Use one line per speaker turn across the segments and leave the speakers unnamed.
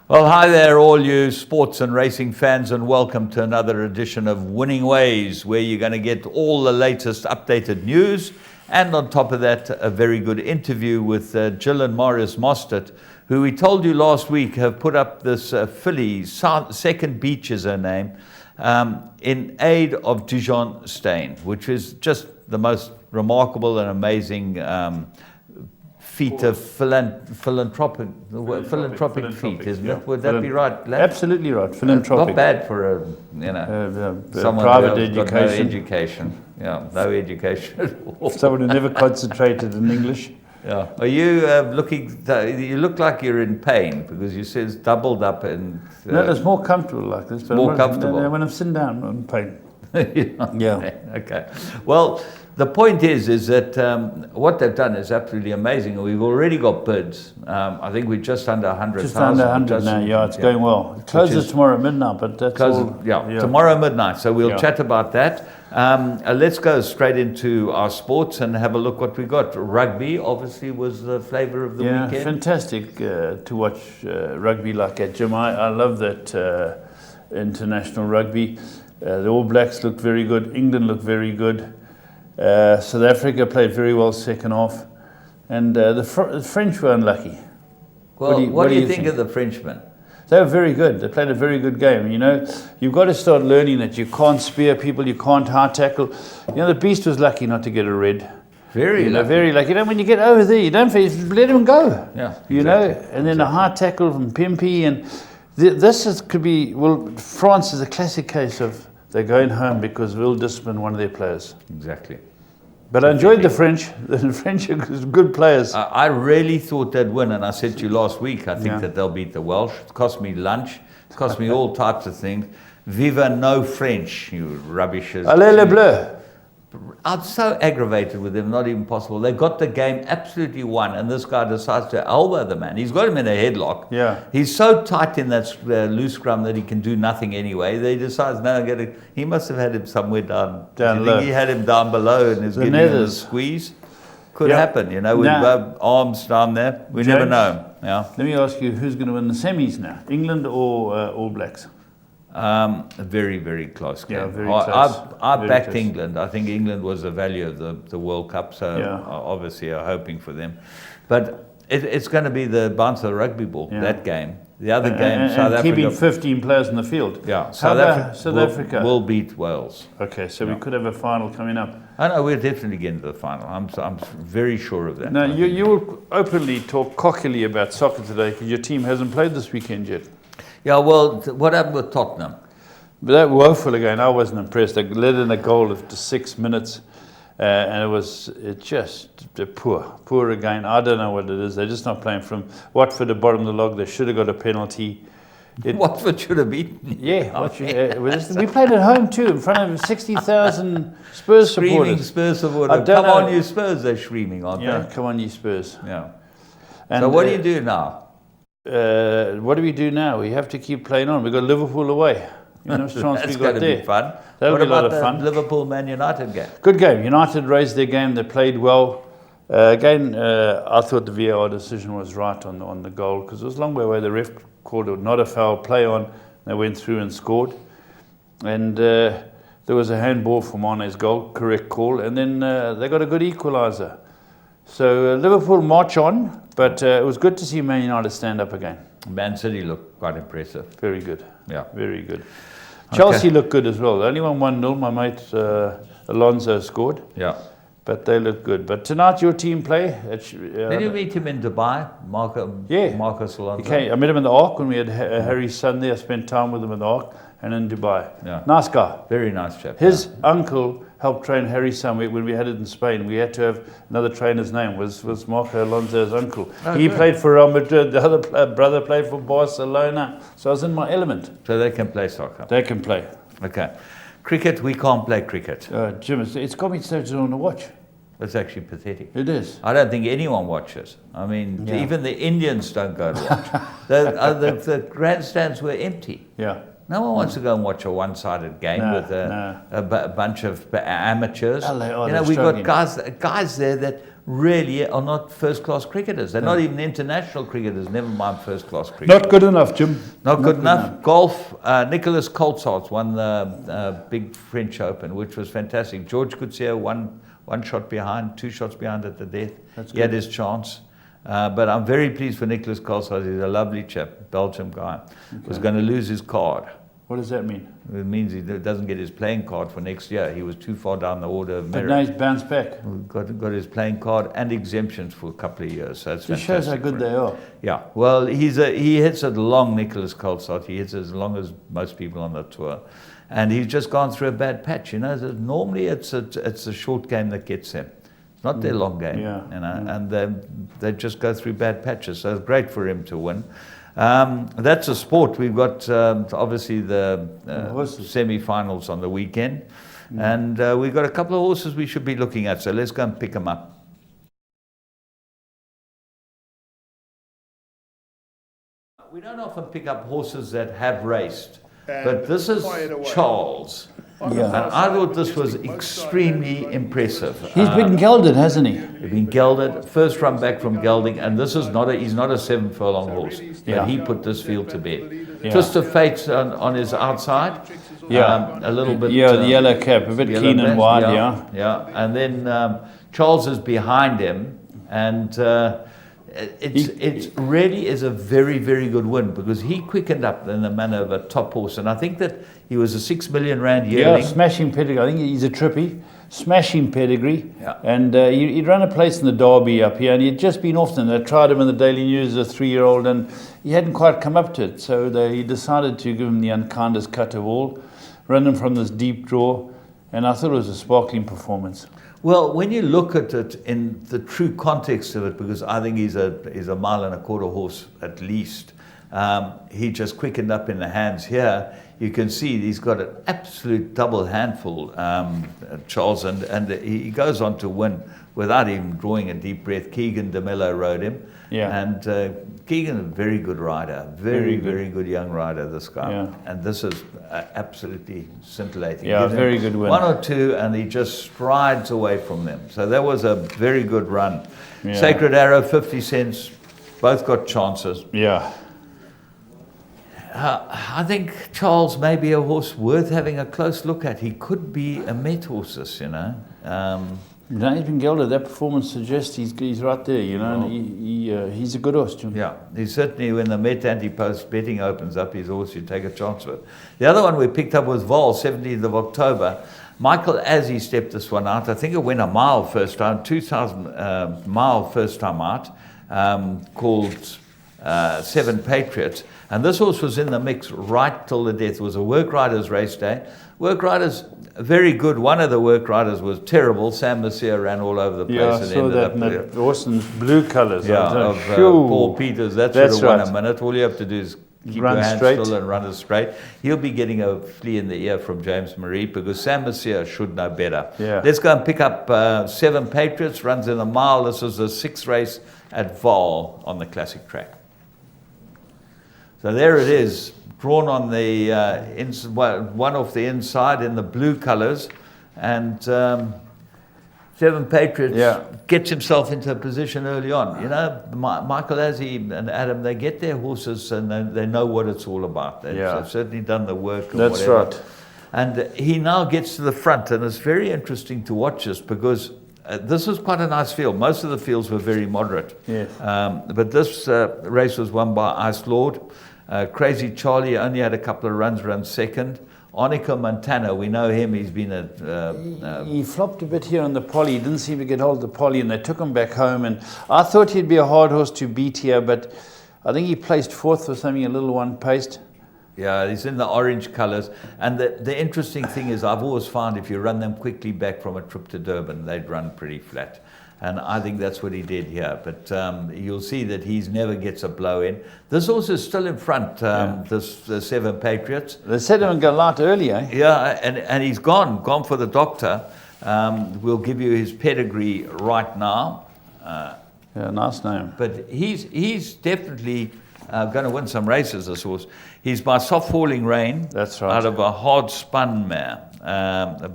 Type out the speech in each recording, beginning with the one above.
Well, hi there, all you sports and racing fans, and welcome to another edition of Winning Ways, where you're going to get all the latest updated news, and on top of that, a very good interview with Jill and Marius Mostert, who we told you last week have put up this filly, Second Beach is her name, in aid of Dushaan Steyn, which is just the most remarkable and amazing feat of philanthropic feat, isn't it? Would that be right, lad?
Absolutely right. Philanthropic.
Not bad for someone
private
who's got no
education.
education. Yeah, no education at all.
Someone who never concentrated in English.
Yeah. Are you looking? You look like you're in pain because you said it's doubled up and.
No, it's more comfortable like this. But
more comfortable.
When I'm sitting down, I'm in pain.
Yeah. Okay. Well, the point is that what they've done is absolutely amazing. We've already got bids. I think we're just under 100,000.
Just under 100 now. Yeah, it's going well. It closes tomorrow at midnight, but that's all.
Tomorrow midnight. So we'll chat about that. Let's go straight into our sports and have a look what we got. Rugby obviously was the flavour of the weekend.
Yeah, fantastic to watch rugby like that, Jim. I love that international rugby. The All Blacks looked very good. England looked very good. South Africa played very well second half. And the French were unlucky.
Well, what do you think of the Frenchmen?
They were very good. They played a very good game. You know, you've got to start learning that you can't spear people, you can't high tackle. You know, the Beast was lucky not to get a red.
Very lucky.
Very lucky. You know, when you get over there, you don't let him go.
Yeah,
you know, and then a high tackle from Pimpy. And could be, well, France is a classic case of they're going home because we'll discipline one of their players.
Exactly.
But I enjoyed the French. The French are good players.
I really thought they'd win, and I said to you last week, I think that they'll beat the Welsh. It cost me lunch. It cost me all types of things. Viva no French, you rubbishers.
Allez les Bleus.
I'm so aggravated with them, not even possible. They got the game absolutely won, and this guy decides to elbow the man. He's got him in a headlock.
Yeah.
He's so tight in that loose scrum that he can do nothing anyway. They decides, no, he must have had him somewhere down low. Think he had him down below and is getting him a squeeze. Could happen, you know, with both arms down there. We never know. Yeah.
Let me ask you, who's going to win the semis now? England or All Blacks?
A very, very close game.
Yeah, very close.
I backed England. I think England was the value of the World Cup, so obviously I'm hoping for them. But it's going to be the bounce of the rugby ball, that game. The other game, South Africa.
Keeping 15 players in the field.
Yeah,
South Africa
will beat Wales.
Okay, so we could have a final coming up.
I know, we're definitely getting to the final. I'm very sure of that.
Now, you will openly talk cockily about soccer today because your team hasn't played this weekend yet.
Yeah, well, what happened with Tottenham?
But that woeful again, I wasn't impressed. They let in a goal after 6 minutes, and it just poor again. I don't know what it is. They're just not playing from Watford at bottom of the log. They should have got a penalty.
Watford should have beaten.
Yeah, we played at home too, in front of 60,000 Spurs
screaming
supporters.
Spurs supporters. Come on, you Spurs! They're screaming, aren't they?
Yeah, come on, you Spurs.
Yeah. And so what do you do now?
What do we do now? We have to keep playing on. We've got Liverpool away. You know,
That's going to be fun.
That'll be a lot of fun.
Liverpool-Man United game?
Good game. United raised their game. They played well. Again, I thought the VAR decision was right on the goal because it was a long way away. The ref called it not a foul play on. They went through and scored. And there was a handball for Mane's goal, correct call. And then they got a good equaliser. So Liverpool march on, but it was good to see Man United stand up again.
Man City looked quite impressive.
Very good.
Yeah.
Very good. Chelsea looked good as well. They only won 1-0. My mate Alonso scored.
Yeah.
But they look good. But tonight your team play.
Did you meet him in Dubai, Marcus Alonso?
I met him in the Ark when we had Harry's son there. I spent time with him in the Ark and in Dubai.
Yeah.
Nice guy.
Very nice chap.
His uncle helped train Harry's son when we had it in Spain. We had to have another trainer's name. Was Marco Alonso's uncle. He played for Real Madrid. The other brother played for Barcelona. So I was in my element.
So they can play soccer.
They can play.
Okay. Cricket, we can't play cricket.
Jim, it's got me so on to watch.
It's actually pathetic.
It is.
I don't think anyone watches. I mean, even the Indians don't go to watch. The grandstands were empty.
Yeah.
No one wants to go and watch a one-sided game with a bunch of amateurs.
We've
got guys there that really are not first-class cricketers. They're not even international cricketers, never mind first-class cricketers.
Not good enough, Jim.
Not good enough. Golf, Nicolas Colsaerts won the big French Open, which was fantastic. George Coetzee one shot behind, 2 shots behind at the death. He had his chance. But I'm very pleased for Nicolas Colsaerts. He's a lovely chap, Belgium guy. Was going to lose his card.
What does that mean?
It means he doesn't get his playing card for next year. He was too far down the order of merit.
But now he's bounced back.
Got his playing card and exemptions for a couple of years. So it's
This shows how good they are.
Yeah. Well, he hits it long, Nicolas Colsaerts. He hits as long as most people on the tour. And he's just gone through a bad patch. You know, normally it's a short game that gets him. It's not their long game.
Yeah.
You know, and they just go through bad patches. So it's great for him to win. That's a sport. We've got obviously the semi-finals on the weekend, and we've got a couple of horses we should be looking at. So let's go and pick them up. We don't often pick up horses that have raced, but this is Charles. Yeah. And I thought this was extremely impressive.
He's been gelded, hasn't he?
He's been gelded, first run back from gelding, and this is he's not a 7 furlong horse.
Yeah.
But he put this field to bed. Yeah. Twist of Fate on his outside.
Yeah.
A little bit.
Yeah, the yellow cap, a bit keen and wide,
Yeah. And then Charles is behind him, and it really is a very, very good win because he quickened up in the manner of a top horse. And I think that he was a 6 million rand yearling.
Yeah, smashing pedigree. I think he's a trippy, smashing pedigree.
Yeah.
And he'd run a place in the Derby up here, and he'd just been off them. They tried him in the Daily News as a 3-year-old, and he hadn't quite come up to it. So he decided to give him the unkindest cut of all, run him from this deep draw, and I thought it was a sparkling performance.
Well, when you look at it in the true context of it, because I think he's a mile and a quarter horse at least, he just quickened up in the hands here. You can see he's got an absolute double handful, Charles, and he goes on to win without even drawing a deep breath. Keegan DeMello rode him.
Yeah.
And Keegan, a very good rider, very good young rider, this guy. Yeah. And this is absolutely scintillating.
Yeah, very good win.
1 or 2, and he just strides away from them. So that was a very good run.
Yeah.
Sacred Arrow, 50 cents, both got chances.
Yeah.
I think Charles may be a horse worth having a close look at. He could be a Met horses, you know.
No, he's been gelded. That performance suggests he's right there, you know. And he's a good horse, Jim.
Yeah, he's certainly, when the Met Anti-Post betting opens up, his horse you take a chance with. The other one we picked up was Vol, 17th of October. Michael Azzi stepped this one out. I think it went a mile first time, 2,000 mile first time out, called 7 Patriots. And this horse was in the mix right till the death. It was a work riders race day. Work riders, very good. One of the work riders was terrible. Sam Messier ran all over the place.
Yeah, I
and
saw
ended
that
up
in the Austin's blue colours.
Yeah, of Paul Peters. That should have won a minute. All you have to do is keep your hands still and run it straight. He'll be getting a flea in the ear from James Marie because Sam Messier should know better.
Yeah.
Let's go and pick up 7 Patriots, runs in a mile. This was the 6th race at Vaal on the classic track. So there it is, drawn on the one off the inside in the blue colours, and 7 Patriots gets himself into a position early on. You know, Michael Azzi and Adam, they get their horses and they know what it's all about. They've certainly done the work.
That's right.
And he now gets to the front, and it's very interesting to watch this because this was quite a nice field. Most of the fields were very moderate.
Yes.
But this race was won by Ice Lord. Crazy Charlie only had a couple of runs, ran second. Arnica Montana, we know him, he's been
he flopped a bit here on the poly, he didn't seem to get hold of the poly, and they took him back home, and I thought he'd be a hard horse to beat here, but I think he placed 4th or something, a little one paced.
Yeah, he's in the orange colours, and the interesting thing is I've always found if you run them quickly back from a trip to Durban, they'd run pretty flat. And I think that's what he did here. But you'll see that he never gets a blow in. This horse is still in front, the 7 Patriots.
They said him go out earlier.
Yeah, and he's gone for the doctor. We'll give you his pedigree right now.
Yeah, nice name.
But he's definitely going to win some races, this horse. He's by Soft Falling Rain.
That's right.
Out of a hard spun mare,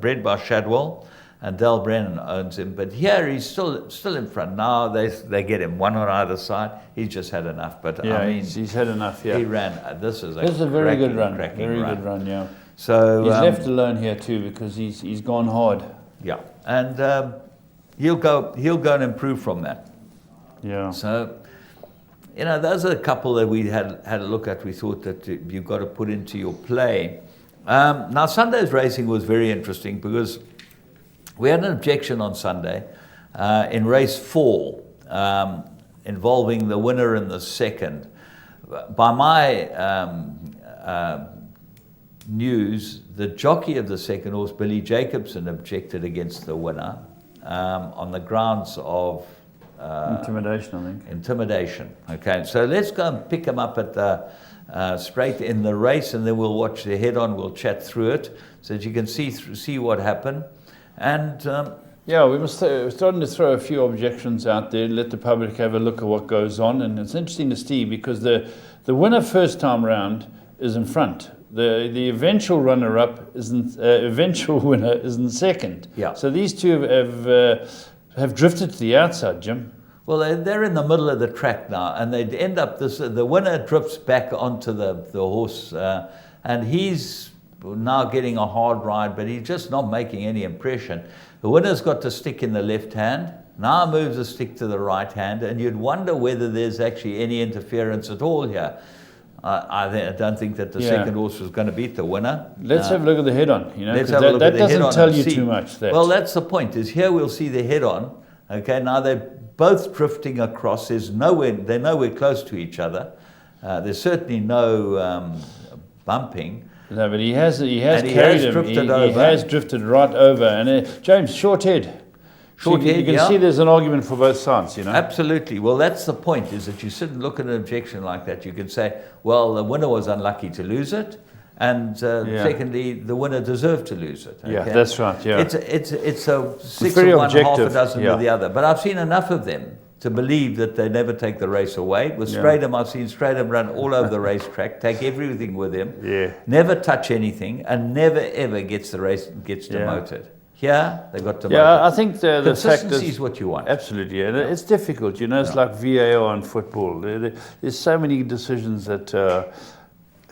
bred by Shadwell. and Del Brennan owns him. But here he's still in front. Now they get him one on either side. He's just had enough. But
Yeah,
I mean,
he's had enough. Yeah,
he ran. This is
a very good run.
cracking
Very good run. Yeah.
So
He's left alone here too because he's gone hard.
yeah, and he'll go and improve from that.
Yeah.
So, you know, those are a couple that we had a look at. We thought that you've got to put into your play. Now, Sunday's racing was very interesting because we had an objection on Sunday in race 4 involving the winner and the second. By my news, the jockey of the second horse, Billy Jacobson, objected against the winner on the grounds of
Intimidation, I think.
intimidation. Okay, so let's go and pick him up at the straight in the race, and then we'll watch the head-on. We'll chat through it so that you can see what happened. And
Yeah, we're starting to throw a few objections out there, let the public have a look at what goes on. And it's interesting to see because the winner first time round is in front. The eventual runner-up isn't, eventual winner is in second.
Yeah.
So these two have drifted to the outside, Jim.
well, they're in the middle of the track now, and they end up the winner drifts back onto the horse, and he's now getting a hard ride, but he's just not making any impression. The winner's got the stick in the left hand, now moves the stick to the right hand, and you'd wonder whether there's actually any interference at all here. I don't think that the second horse was going to beat the winner.
Let's have a look at the head-on. You know,
Let's
'cause
have a look
that
at the
doesn't
head-on
tell
and
you
see.
too much. That.
Well, that's the point. Is here we'll see the head-on. Okay, now they're both drifting across. They're nowhere close to each other. There's certainly no bumping.
No, but he has
And
carried
he has
him.
drifted
He
over.
has drifted right over. And James, short head.
Short
you
head,
can
yeah.
see there's an argument for both sides, you know.
Absolutely. Well, that's the point, is that you sit and look at an objection like that. You can say, well, the winner was unlucky to lose it, and secondly, the winner deserved to lose it.
Yeah, that's right. Yeah,
It's a 6
very
of one, half a
objective,
dozen
yeah.
of the other. But I've seen enough of them to believe that they never take the race away. With Stradham, I've seen Stradham run all over the racetrack, take everything with him, never touch anything, and never ever gets demoted. Here, they got demoted.
Yeah, I think the fact
Consistency is what you want.
Absolutely, and it's difficult. You know, it's like VAR in football. There's so many decisions that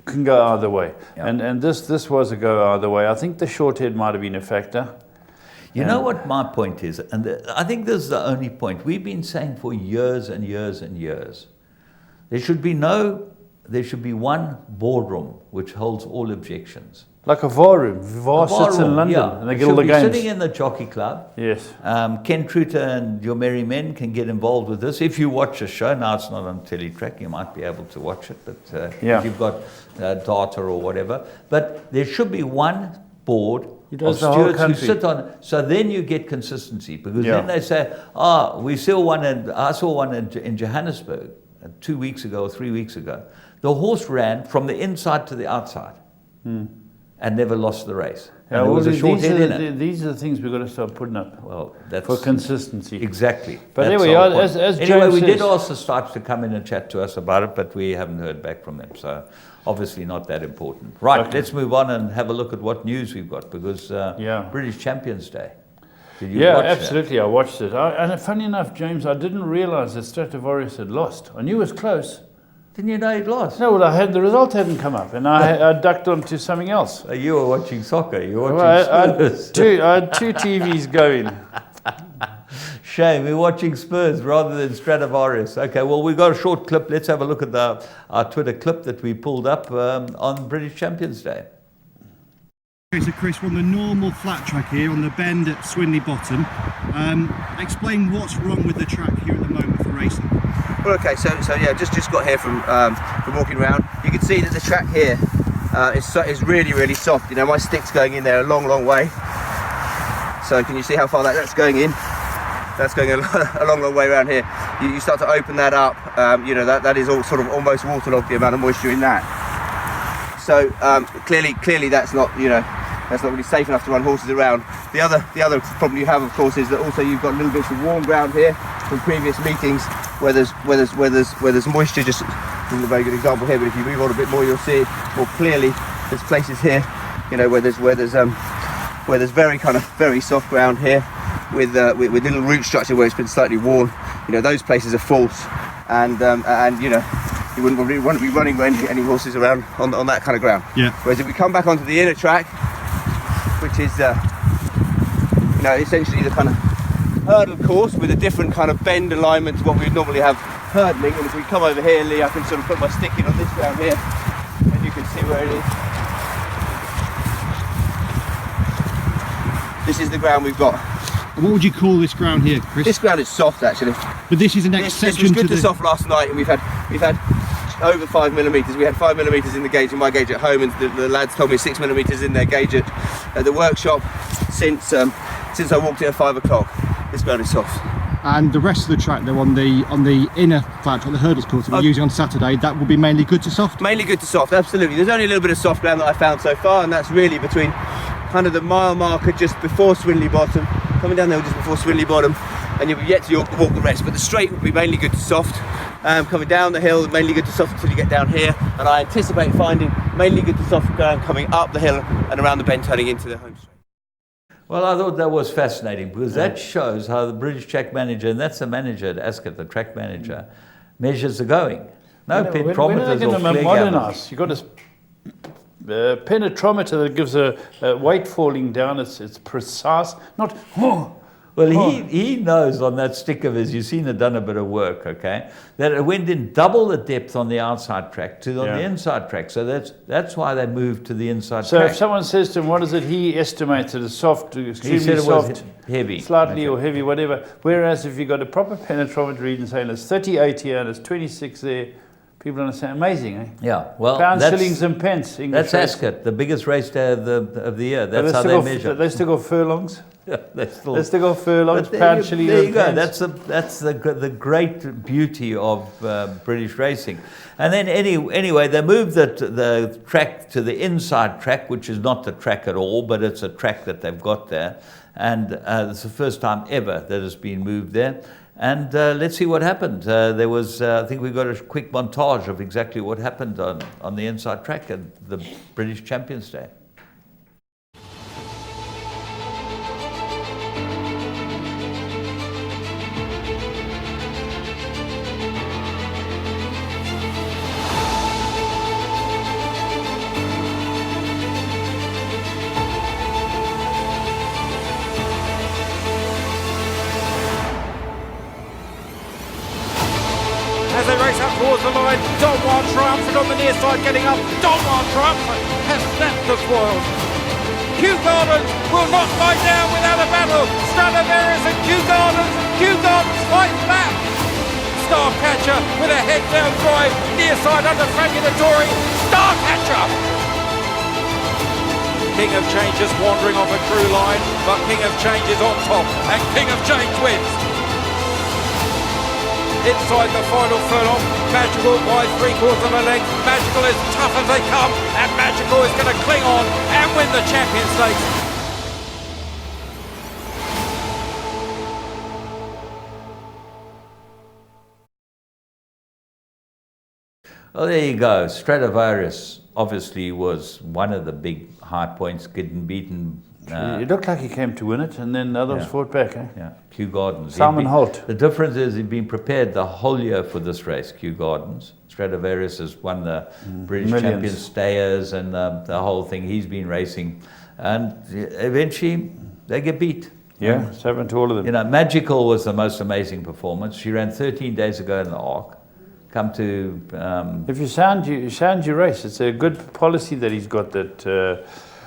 can go either way, and this was a go either way. I think the short head might have been a factor.
You know what my point is, and I think this is the only point we've been saying for years and years and years. There should be one boardroom which holds all objections.
Like a VAR room. VAR sits in London and they get all the games.
Sitting in the jockey club.
Yes.
Ken Truter and your merry men can get involved with this. If you watch a show, now it's not on Teletrack, you might be able to watch it, but if you've got data or whatever. But there should be one board of stewards who sit on it. So then you get consistency, because then they say, I saw one in Johannesburg 2 weeks ago or 3 weeks ago. The horse ran from the inside to the outside. And never lost the race. And there was a short head in it.
These are the things we've got to start putting up.
Well, that's
for consistency.
Exactly.
But
that's
anyway,
as
James
we
says,
did ask the Stripes to come in and chat to us about it, but we haven't heard back from them. So obviously not that important. Right, let's move on and have a look at what news we've got, because British Champions Day. Did you watch
absolutely. I watched it. And funny enough, James, I didn't realise that Stratovarius had lost. I knew it was close.
Didn't you know he'd lost?
No, well, the result hadn't come up, and I ducked onto something else.
You were watching soccer. You were watching Spurs.
I had two TVs going.
Shame, we're watching Spurs rather than Stradivarius. Okay, well, we've got a short clip. Let's have a look at our Twitter clip that we pulled up on British Champions Day.
So Chris, we're on the normal flat track here on the bend at Swinley Bottom. Explain what's wrong with the track here at the moment for racing.
Well, okay, so yeah, just got here from walking around. You can see that the track here is really soft. You know, my stick's going in there a long way. So can you see how far that's going in? That's going a long way around here. You start to open that up. You know, that is all sort of almost waterlogged, the amount of moisture in that. So clearly that's not, you know, that's not really safe enough to run horses around. The other problem you have, of course, is that also you've got little bits of warm ground here from previous meetings where there's moisture. Just isn't a very good example here, but if you move on a bit more, you'll see it more clearly. There's places here, you know, where there's where there's very soft ground here with little root structure where it's been slightly worn. You know, those places are false, and you know, you wouldn't really want to be running any horses around on that kind of ground.
Yeah.
Whereas if we come back onto the inner track, which is you know, essentially the kind of hurdle course with a different kind of bend alignment to what we would normally have hurdling, and if we come over here, Lee, I can sort of put my stick in on this ground here, and you can see where it is. This is the ground we've got.
And what would you call this ground here, Chris?
This ground is soft, actually.
But this is an exception
this was good
to
to soft last night, and we've had over 5 millimetres. We had 5 millimetres in the gauge, in my gauge at home, and the lads told me 6 millimetres in their gauge at the workshop since I walked in at 5 o'clock. This ground is soft.
And the rest of the track, though, on the inner flat track, the hurdles course that we're using on Saturday, that will be mainly good to soft?
Mainly good to soft, absolutely. There's only a little bit of soft ground that I found so far, and that's really between kind of the mile marker just before Swinley Bottom, coming down there just before Swinley Bottom, and you'll be yet to walk the rest. But the straight will be mainly good to soft. Coming down the hill, mainly good to soft until you get down here, and I anticipate finding mainly good to soft ground coming up the hill and around the bend turning into the home straight.
Well, I thought that was fascinating because that shows how the British track manager, and that's the manager at Ascot, the track manager, measures the going. No penetrometers
when are they
or
going to
flare
modernise? You've got a penetrometer that gives a weight falling down. It's precise, not.
Well, he knows on that stick of his, you've seen it done a bit of work, okay, that it went in double the depth on the outside track to on the inside track. So that's why they moved to the inside
So
track.
if someone says to him, what is it, he estimated as soft, extremely
He said it
soft,
was heavy.
slightly or heavy, whatever. Whereas if you've got a proper penetrometer reading saying it's 38 here and it's 26 there, people understand. Amazing, eh?
Yeah, well,
Pounds, shillings and pence. English
that's
race.
Ascot, the biggest race day of the year. That's how they measure.
They still got furlongs.
Yeah, they still
got furlongs,
But
pounds, shillings
there you
and
go.
pence.
That's the great beauty of British racing. And then anyway, they moved the track to the inside track, which is not the track at all, but it's a track that they've got there. And it's the first time ever that it's been moved there. And let's see what happened. There was, I think we got a quick montage of exactly what happened on the inside track at the British Champions Day.
As they race up towards the line, Don Juan triumphant on the near side, getting up. Don Juan triumphant has snapped the spoils. Kew Gardens will not lie down without a battle. Stradivarius and Kew Gardens fight back. Starcatcher with a head down drive, near side under Frangulatori. Starcatcher! King of Change is wandering off a true line, but King of Change is on top, and King of Change wins. Inside the final furlong, Magical by 3/4 of a length. Magical is tough as they come, and Magical is going to cling on and win the Champion Stakes.
Well, there you go. Stradivarius obviously was one of the big high points, getting beaten.
It looked like he came to win it, and then the others fought back. Eh?
Yeah, Kew Gardens.
Simon Holt.
The difference is he'd been prepared the whole year for this race, Kew Gardens. Stradivarius has won the British Champion Stayers and the whole thing. He's been racing. And eventually, they get beat.
Yeah, it's happened to all of them.
You know, Magical was the most amazing performance. She ran 13 days ago in the Arc. Come to...
If you sound your race, it's a good policy that he's got that...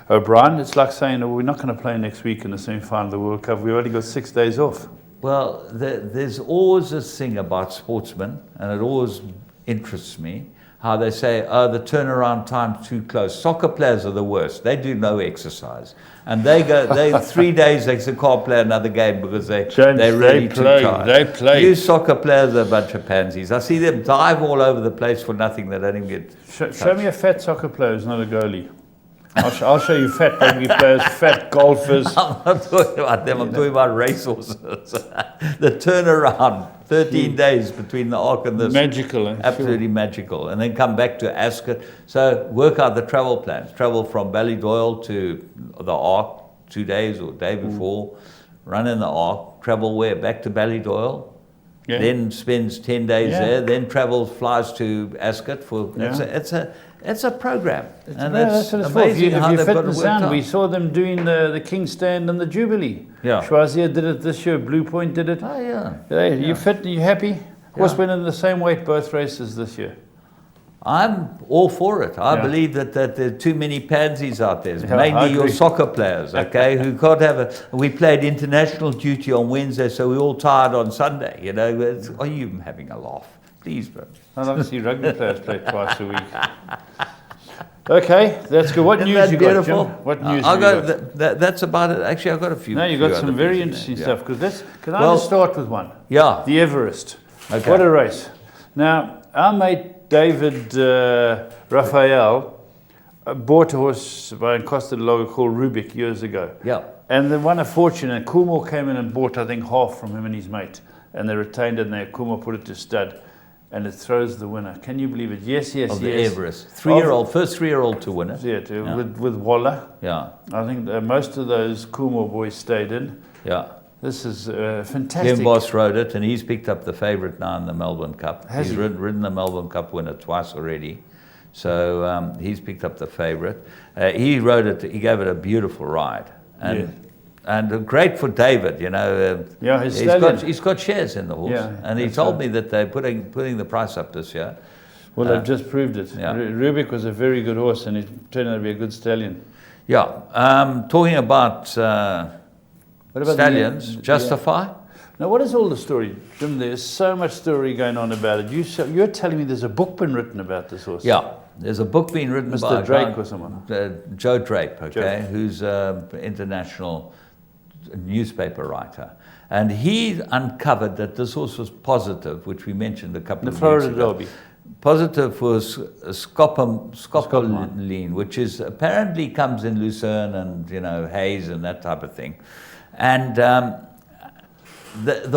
O'Brien, it's like saying, oh, we're not going to play next week in the semi-final of the World Cup. We've already got 6 days off.
Well, there's always this thing about sportsmen, and it always interests me, how they say, oh, the turnaround time's too close. Soccer players are the worst. They do no exercise. And they 3 days, they can't play another game because they're really too tired.
They play.
You soccer players are a bunch of pansies. I see them dive all over the place for nothing. They don't even get
Show me a fat soccer player who's not a goalie. I'll show you fat rugby players, fat golfers.
I'm not talking about them, I'm talking about racehorses. The turnaround, 13 days between the Arc and this.
Magical, eh?
Absolutely magical. And then come back to Ascot. So work out the travel plans. Travel from Ballydoyle to the Arc, 2 days or day before, run in the Ark, travel where? Back to Ballydoyle, then spends 10 days there, then flies to Ascot for. It's a program, and it's amazing how they've got it worked out.
We saw them doing the King's Stand and the Jubilee.
Yeah.
Schwazier did it this year. Blue Point did it.
Oh yeah.
Hey, you fit? Are you happy? Horse went in the same weight both races this year.
I'm all for it. I believe that there are too many pansies out there, mainly your soccer players, okay, who can't have we played international duty on Wednesday, so we're all tired on Sunday, you know. Are you having a laugh? Please, bro.
I'd like to see rugby players play twice a week. Okay, that's good. What
Isn't
news
that
you
beautiful?
got, Jim? What news
I
you
got?
got?
That's about it. Actually, I've got a few.
No, you
few
got some
other
very
pieces
interesting
there.
stuff. Can I just start with one?
Yeah.
The Everest.
Okay.
What a race. Now, our mate David Raphael bought a horse by Costa del Lago called Rugby years ago.
Yeah.
And they won a fortune, and Coolmore came in and bought, I think, half from him and his mate. And they retained it, and Coolmore put it to stud. And it throws the winner. Can you believe it? Yes,
Of the Everest. First 3-year-old to win it.
Yeah, with Waller.
Yeah.
I think most of those Coolmore boys stayed in.
Yeah.
This is fantastic.
Glenn Boss rode it, and he's picked up the favourite now in the Melbourne Cup.
Has
he's
he?
ridden the Melbourne Cup winner twice already. So he's picked up the favourite. He rode it, he gave it a beautiful ride. And great for David, you know. He's got shares in the horse.
Yeah,
and he told me that they're putting the price up this year.
Well, they've just proved it.
Yeah.
Rubik was a very good horse, and he turned out to be a good stallion.
Yeah. Talking about stallions, Justify.
Now, what is all the story, Jim? There's so much story going on about it. You're telling me there's a book been written about this horse?
Yeah. There's a book being written by
Mr. Drake or someone.
Joe Drape, okay, who's an international newspaper writer. And he uncovered that this horse was positive, which we mentioned a couple of weeks ago.
The Florida Derby.
Positive was scopolamine, which is apparently comes in Lucerne and, you know, Hayes and that type of thing. And the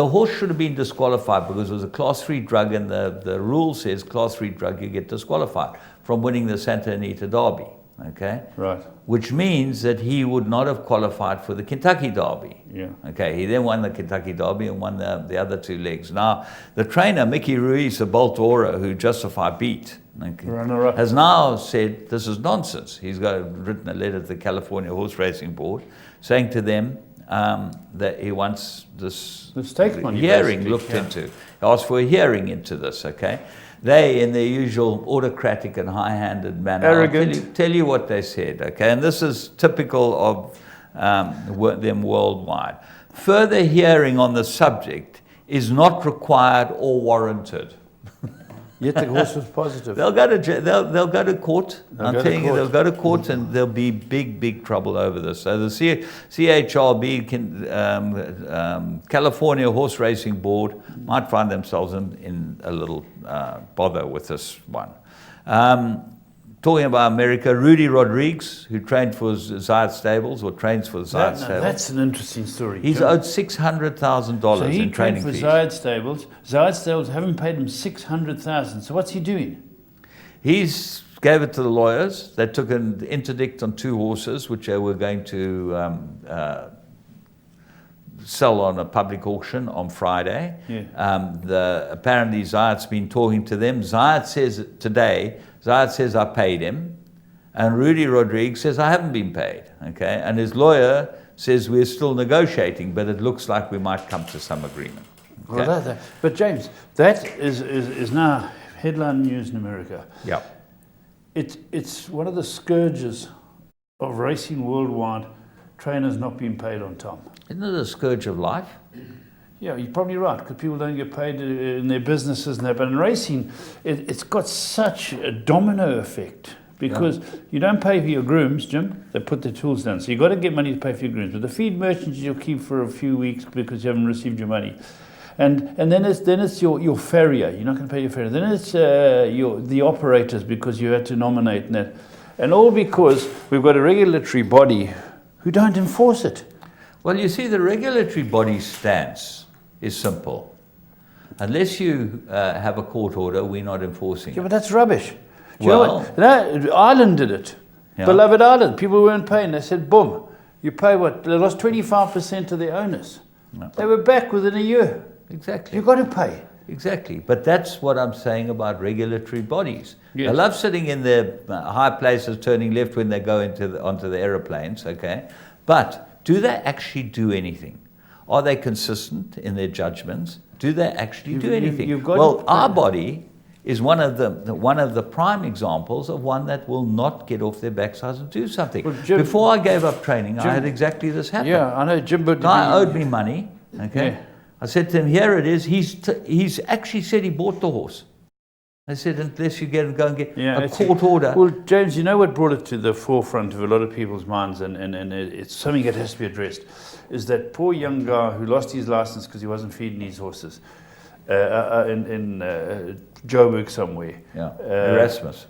horse should have been disqualified because it was a class 3 drug, and the rule says class 3 drug, you get disqualified from winning the Santa Anita Derby, okay?
Right.
Which means that he would not have qualified for the Kentucky Derby.
Yeah.
Okay, he then won the Kentucky Derby and won the other 2 legs. Now, the trainer, Mickey Ruiz of Baltimore, who Justify beat, okay, has now said this is nonsense. He's written a letter to the California Horse Racing Board saying to them that he wants this hearing looked into. He asked for a hearing into this, okay? They, in their usual autocratic and high-handed manner,
arrogant,
tell you what they said, okay? And this is typical of them worldwide. Further hearing on the subject is not required or warranted.
Yet the horse was positive.
They'll go to court. I'm telling you, they'll go to court, and there'll be big trouble over this. So the CHRB, California Horse Racing Board, might find themselves in a little bother with this one. Talking about America, Rudy Rodriguez, who trained for Zayat Stables, or trains for Zayat Stables.
That's an interesting story.
He's owed $600,000 in training fees.
So he trained for Zayat Stables. Zayat Stables haven't paid him $600,000. So what's he doing?
He's gave it to the lawyers. They took an interdict on 2 horses, which they were going to sell on a public auction on Friday. Yeah. Apparently Zayat's been talking to them. Zayat says today, I paid him, and Rudy Rodriguez says I haven't been paid, okay? And his lawyer says we're still negotiating, but it looks like we might come to some agreement. Okay?
Well, but James, that is now headline news in America.
Yeah.
It's one of the scourges of racing worldwide, trainers not being paid on time.
Isn't it a scourge of life?
Yeah, you're probably right, because people don't get paid in their businesses and that. But in racing, it's got such a domino effect, because you don't pay for your grooms, Jim. They put their tools down. So you've got to get money to pay for your grooms. But the feed merchants you'll keep for a few weeks because you haven't received your money. And then it's your farrier. You're not going to pay your farrier. Then it's the operators, because you had to nominate and that. And all because we've got a regulatory body who don't enforce it.
Well, you see, the regulatory body's stance is simple. Unless you have a court order, we're not enforcing
Yeah,
it.
but that's rubbish. Do
Well,
you know what? Ireland did it.
Yeah.
Beloved Ireland. People weren't paying. They said, boom. You pay what? They lost 25% of their owners.
No.
They were back within a year.
Exactly.
You've got to pay.
Exactly. But that's what I'm saying about regulatory bodies.
Yes.
They love sitting in their high places, turning left when they go onto the aeroplanes, okay? But do they actually do anything? Are they consistent in their judgments? Do they actually do anything? Well, our body is one of the prime examples of one that will not get off their backsides and do something.
Well, Jim,
before I gave up training, I had exactly this happen.
Yeah, I know, Jim. But
Guy owed me money, okay?
Yeah.
I said to him, here it is. He's actually said he bought the horse. I said, unless you go and get a court order.
Well, James, you know what brought it to the forefront of a lot of people's minds, and it's something that has to be addressed, is that poor young guy who lost his license because he wasn't feeding his horses in Joburg somewhere.
Yeah,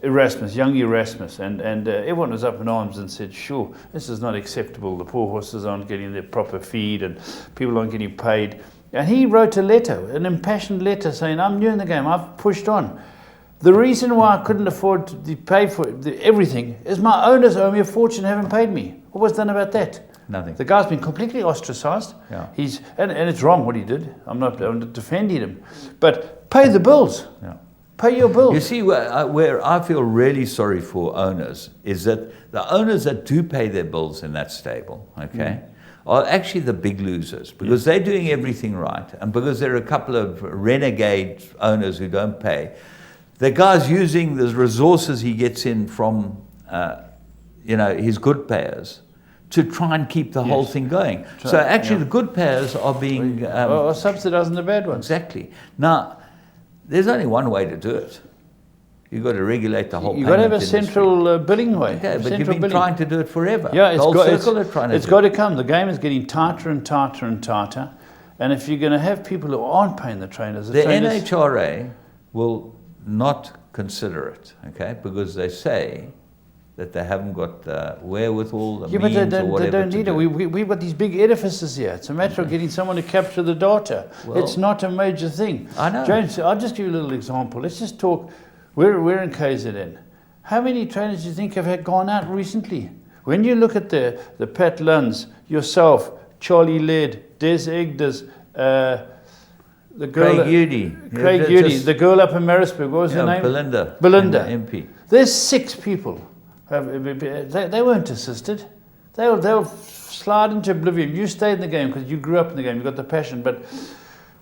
Erasmus.
Young Erasmus. And everyone was up in arms and said, sure, this is not acceptable. The poor horses aren't getting their proper feed and people aren't getting paid. And he wrote a letter, an impassioned letter saying, I'm new in the game, I've pushed on. The reason why I couldn't afford to pay for everything is my owners owe me a fortune, haven't paid me. What was done about that?
Nothing.
The guy's been completely ostracized.
Yeah.
And it's wrong what he did. I'm not defending him. But pay the bills.
Yeah.
Pay your bills.
You see, where I feel really sorry for owners is that the owners that do pay their bills in that stable, okay, are actually the big losers because they're doing everything right, and because there are a couple of renegade owners who don't pay. The guy's using the resources he gets in from, his good payers to try and keep the whole thing going. So actually, the good payers are being
subsidizing the bad ones.
Exactly. Now, there's only one way to do it. You've got to regulate the whole.
You've got to have a central billing way.
Okay, but you've been trying to do it forever.
Yeah, it's got to come. The game is getting tighter and tighter and tighter. And if you're going to have people who aren't paying the trainers,
the NHRA will not consider it, okay, because they say that they haven't got the wherewithal, the means, or whatever.
They don't need it. We've got these big edifices here. It's a matter of getting someone to capture the data. Well, it's not a major thing. I know. James, I'll just give you a little example. Let's just talk. We're in KZN. How many trainers do you think have gone out recently? When you look at the Pat Lunds, yourself, Charlie Laird, Des Egders, the girl, Craig Udy, the girl up in Marisburg, what was her name?
Belinda, MP.
There's 6 people. They weren't assisted. They'll slide into oblivion. You stayed in the game because you grew up in the game. You got the passion. But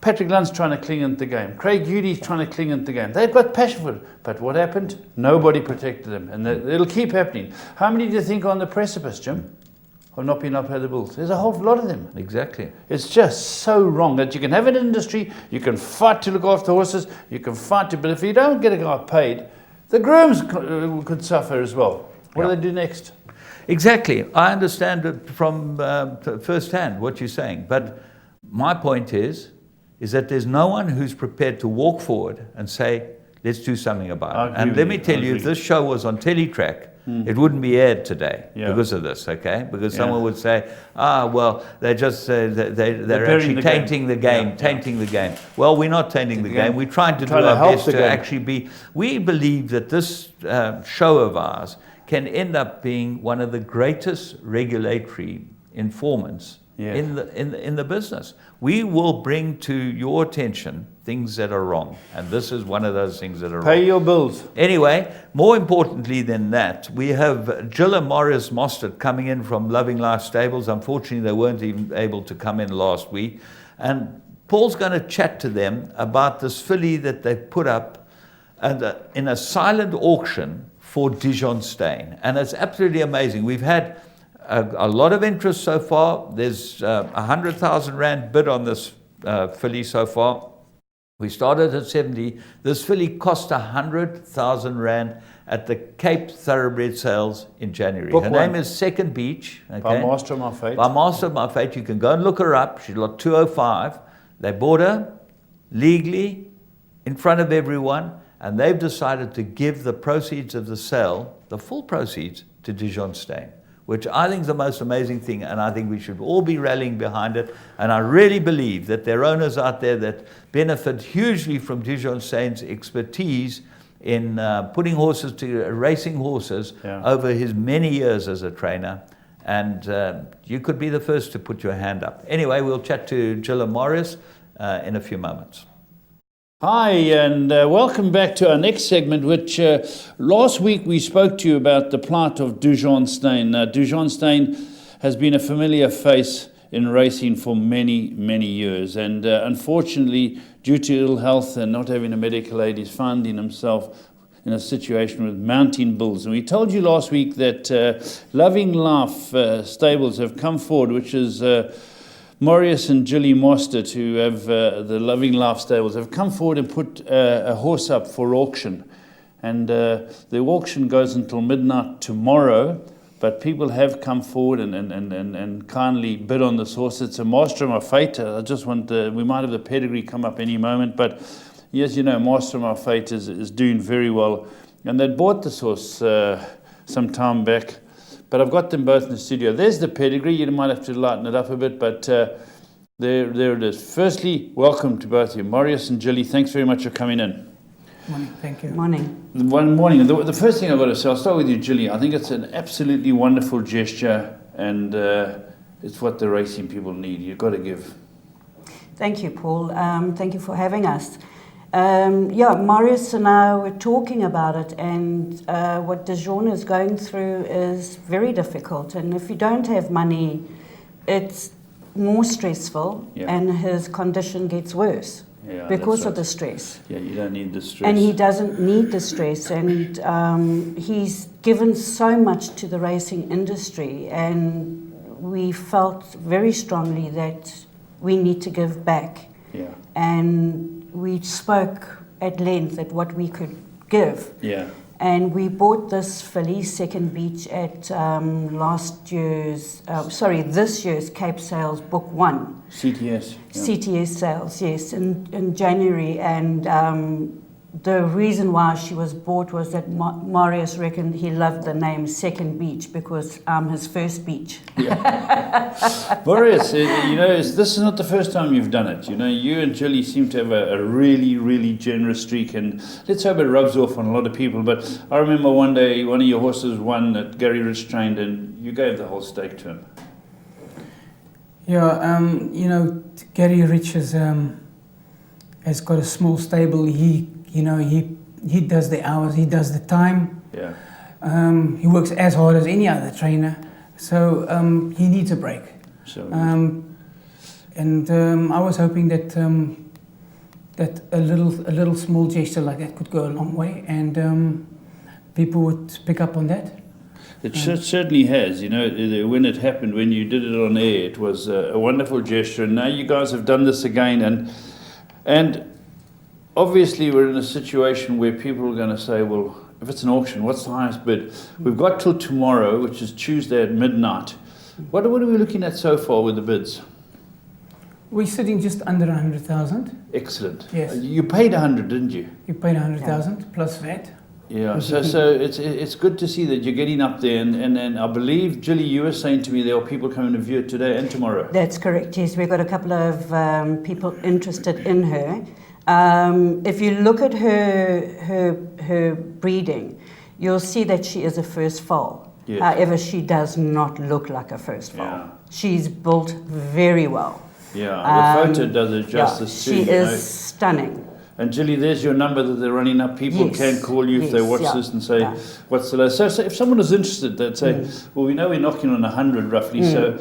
Patrick Lunn's trying to cling into the game. Craig Udy's trying to cling into the game. They've got passion for it. But what happened? Nobody protected them. And it'll keep happening. How many do you think are on the precipice, Jim, of not being able to pay the bills? There's a whole lot of them.
Exactly.
It's just so wrong that you can have an industry, you can fight to look after horses, you can fight to, but if you don't get a guy paid, the grooms could suffer as well. What do they do next?
Exactly. I understand it from firsthand what you're saying. But my point is that there's no one who's prepared to walk forward and say, let's do something about it. And let me tell you, if this show was on Teletrack, it wouldn't be aired today because of this, okay? Because someone would say, well, they're just, they're actually tainting the game. Well, we're not tainting the game. We're trying to do our best to actually be. We believe that this show of ours can end up being one of the greatest regulatory informants in the business. We will bring to your attention things that are wrong, and this is one of those things that are wrong.
Pay your bills.
Anyway, more importantly than that, we have Jill and Morris Mostert coming in from Loving Life Stables. Unfortunately, they weren't even able to come in last week, and Paul's going to chat to them about this filly that they put up in a silent auction for Dijon Stain, and it's absolutely amazing. We've had a lot of interest so far. There's 100,000 Rand bid on this filly so far. We started at 70. This filly cost 100,000 Rand at the Cape Thoroughbred Sales in January. Her name is Second Beach. Okay?
By Master of My Fate.
By Master of My Fate. You can go and look her up. She's got 205. They bought her legally in front of everyone, and they've decided to give the proceeds of the sale, the full proceeds, to Dijon Stain, which I think is the most amazing thing, and I think we should all be rallying behind it. And I really believe that there are owners out there that benefit hugely from Dijon Stain's expertise in putting horses to racing horses over his many years as a trainer. and you could be the first to put your hand up. Anyway, we'll chat to Jill and Marius in a few moments.
Hi, and welcome back to our next segment, which last week we spoke to you about the plight of Dushaan Steyn. Dushaan Steyn has been a familiar face in racing for many, many years, and unfortunately, due to ill health and not having a medical aid, he's finding himself in a situation with mounting bulls. And we told you last week that Loving Life stables have come forward, which is Marius and Gilly Mostert, who have the Loving Life stables, have come forward and put a horse up for auction. And the auction goes until midnight tomorrow, but people have come forward and kindly bid on this horse. It's a Master of Fate. I just want we might have the pedigree come up any moment, but yes, you know, Master of Fate is doing very well. And they bought this horse some time back. But I've got them both in the studio. There's the pedigree. You might have to lighten it up a bit, but there it is. Firstly, welcome to both of you. Marius and Gilly, thanks very much for coming in.
Morning, thank you.
Morning.
One morning. The first thing I've got to say, I'll start with you, Gilly. I think it's an absolutely wonderful gesture, and it's what the racing people need. You've got to give.
Thank you, Paul. Thank you for having us. Marius and I were talking about it, and what Dushaan is going through is very difficult. And if you don't have money, it's more stressful, and his condition gets worse because of the stress.
Yeah, you don't need the stress.
And he doesn't need the stress, and he's given so much to the racing industry, and we felt very strongly that we need to give back.
Yeah.
And we spoke at length at what we could give.
Yeah.
And we bought this filly, second beach, at this year's Cape Sales Book 1.
CTS. Yeah.
CTS sales, yes, in January. And the reason why she was bought was that Marius reckoned he loved the name Second Beach because his first beach.
Yeah. Marius, you know, this is not the first time you've done it. You know, you and Gilly seem to have a really, really generous streak, and let's hope it rubs off on a lot of people. But I remember one day one of your horses won that Gary Rich trained, and you gave the whole stake to him.
Yeah, you know, Gary Rich has got a small stable. He does the hours, he does the time.
Yeah.
He works as hard as any other trainer, so he needs a break.
So.
I was hoping that that a little small gesture like that could go a long way, and people would pick up on that.
It certainly has. You know, when it happened, when you did it on air, it was a wonderful gesture. And now you guys have done this again, and obviously we're in a situation where people are going to say, well, if it's an auction, what's the highest bid? We've got till tomorrow, which is Tuesday at midnight. What are we looking at so far with the bids?
We're sitting just under 100,000.
Excellent.
Yes.
You paid 100, didn't you?
You paid 100,000 plus VAT.
Yeah, so it's good to see that you're getting up there, and I believe, Gilly, you were saying to me there are people coming to view it today and tomorrow.
That's correct, yes. We've got a couple of people interested in her. If you look at her breeding, you'll see that she is a first foal.
Yes.
However, she does not look like a first foal.
Yeah.
She's built very well.
Yeah, the photo does it justice too.
She is stunning.
And Gilly, there's your number that they're running up. People can call you if they watch this and say, what's the last? So if someone is interested, they'd say, well, we know we're knocking on 100 roughly. So,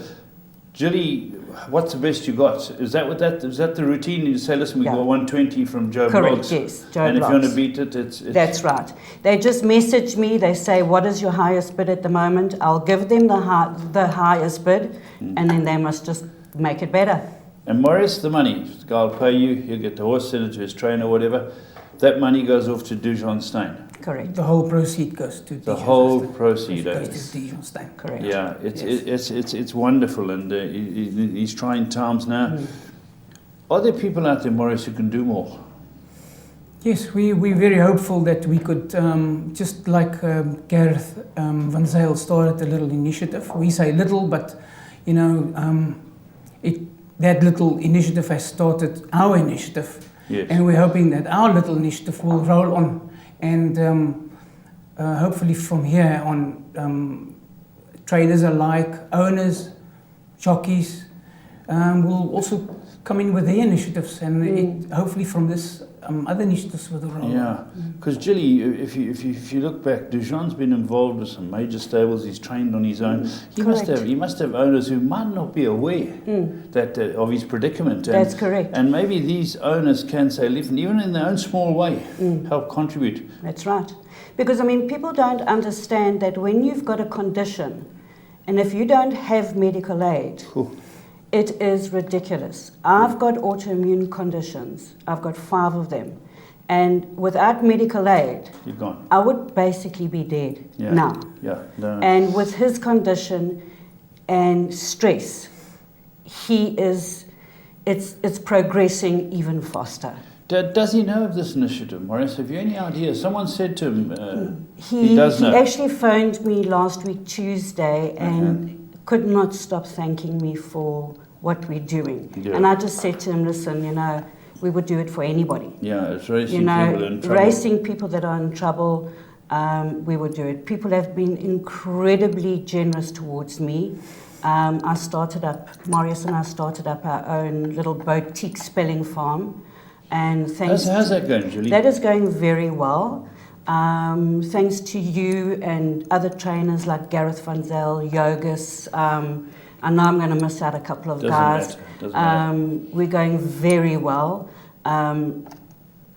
Gilly, what's the best you got? Is that the routine? You say, listen, we got 120 from Joe
Correct,
Blogs.
yes, Joe
And
Blogs.
if you want to beat it, it's...
That's right. They just message me. They say, what is your highest bid at the moment? I'll give them the highest bid, and then they must just make it better. And
Marius, the money, the guy will pay you, he'll get the horse, send it to his trainer, whatever. That money goes off to Dushaan Steyn.
Correct.
The whole proceed goes to
the whole proceed
goes to Dushaan Steyn.
Correct.
Yeah, it's wonderful, and he's trying times now. Are there people out there, Marius, who can do more?
Yes, we're very hopeful that we could, just like Gareth Van Zyl started a little initiative. We say little, but you know, that little initiative has started our initiative.
Yes.
And we're hoping that our little initiative will roll on, and hopefully from here on traders alike, owners, jockeys, will also come in with their initiatives, and hopefully from this, other initiatives will roll.
Yeah, because Gilly, if you look back, Dushaan's been involved with some major stables. He's trained on his own. He must have owners who might not be aware that of his predicament.
That's correct.
And maybe these owners can say, listen, even in their own small way, help contribute.
That's right. Because, I mean, people don't understand that when you've got a condition, and if you don't have medical aid, it is ridiculous. I've got autoimmune conditions. I've got 5 of them. And without medical aid,
you're gone.
I would basically be dead now.
Yeah. No.
And with his condition and stress, it's progressing even faster.
Does he know of this initiative, Maurice? Have you any idea? Someone said to him
he
does know.
He actually phoned me last week, Tuesday, and could not stop thanking me for what we're doing. Yeah. And I just said to him, listen, we would do it for anybody.
Yeah, it's racing people in trouble.
Racing people that are in trouble, we would do it. People have been incredibly generous towards me. Marius and I started up our own little boutique spelling farm. And how's
that going, Julie?
That is going very well. Thanks to you and other trainers like Gareth Van Zyl, Yogus. I know I'm going to miss out a couple of guys.
Doesn't matter.
We're going very well.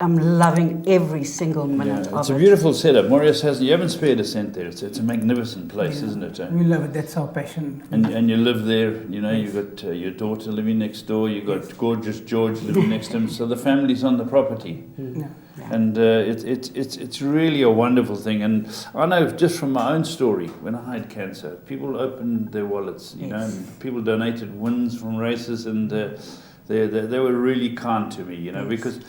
I'm loving every single minute of it.
It's a beautiful setup. Maurice you haven't spared a cent there. It's a magnificent place, isn't it?
We love it. That's our passion.
And you live there. You've got your daughter living next door. You've got gorgeous George living next to him. So the family's on the property. And it's really a wonderful thing. And I know just from my own story, when I had cancer, people opened their wallets, and people donated wins from races, and they were really kind to me, because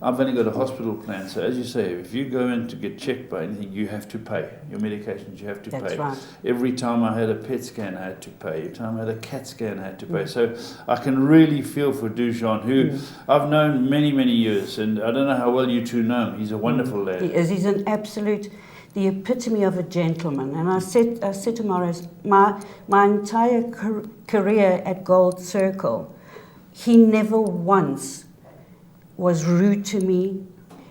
I've only got a hospital plan. So as you say, if you go in to get checked by anything, you have to pay. Your medications, you have to pay.
That's right.
Every time I had a PET scan, I had to pay. Every time I had a CAT scan, I had to pay. So I can really feel for Dushaan, who I've known many, many years. And I don't know how well you two know him. He's a wonderful lad.
He is. He's an absolute, the epitome of a gentleman. And I said to Maurice, my entire career at Gold Circle, he never once was rude to me.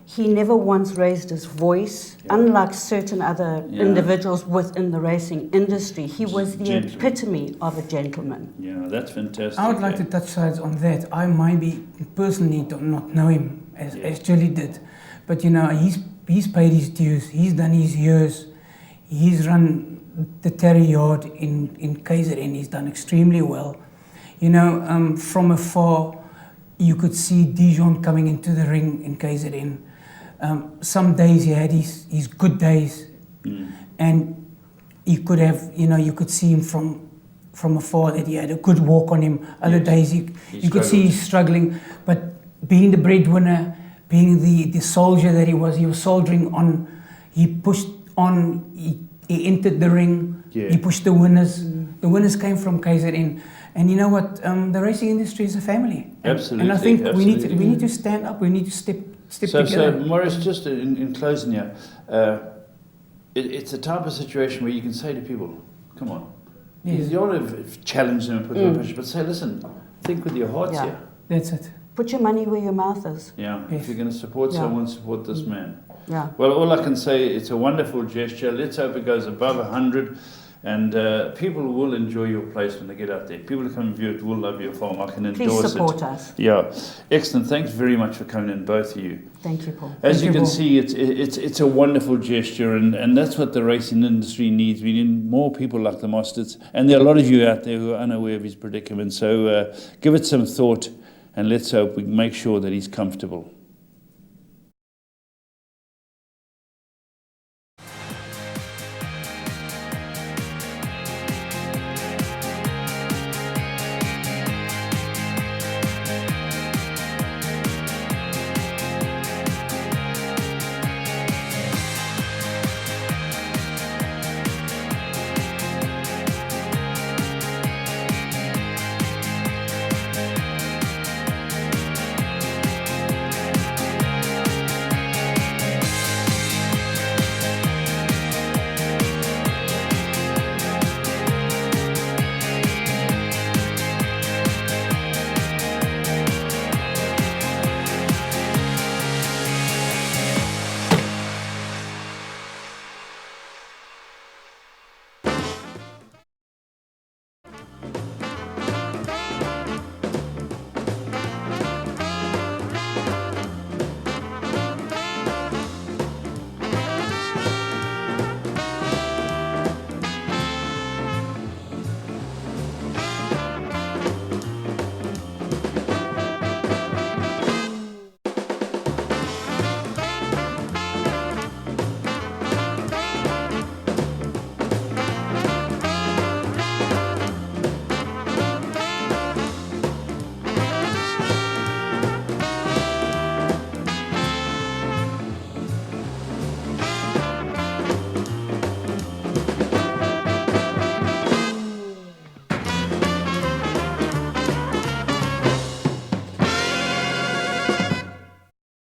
He never once raised his voice, unlike certain other individuals within the racing industry. He was the epitome of a gentleman.
Yeah, that's fantastic.
I would like to touch sides on that. I maybe personally do not know him as Julie did, but he's paid his dues. He's done his years. He's run the Terry Yard in KZN. He's done extremely well. From afar, you could see Dushaan coming into the ring in KZN. Some days he had his good days, and you could see him from afar that he had a good walk on him. Other days you could see he's struggling, but being the breadwinner, being the soldier that he was soldiering on. He pushed on. He entered the ring. He pushed the winners. The winners came from KZN. And you know what? The racing industry is a family.
Absolutely.
And I think we need to stand up. We need to step together.
So Maurice, just in closing here, it's a type of situation where you can say to people, "Come on."
Yes.
You don't want to challenge them and put them under pressure, but say, "Listen, think with your hearts here."
That's it.
Put your money where your mouth is.
Yeah. If you're going to support someone, support this man.
Yeah.
Well, all I can say, it's a wonderful gesture. Let's hope it goes above 100. And people will enjoy your place when they get out there. People who come and view it will love your farm. I can endorse it.
Please support us.
Yeah, excellent. Thanks very much for coming in, both of you.
Thank you, Paul.
As you can see, it's a wonderful gesture, and that's what the racing industry needs. We need more people like the Mostards, and there are a lot of you out there who are unaware of his predicament. So give it some thought, and let's hope we make sure that he's comfortable.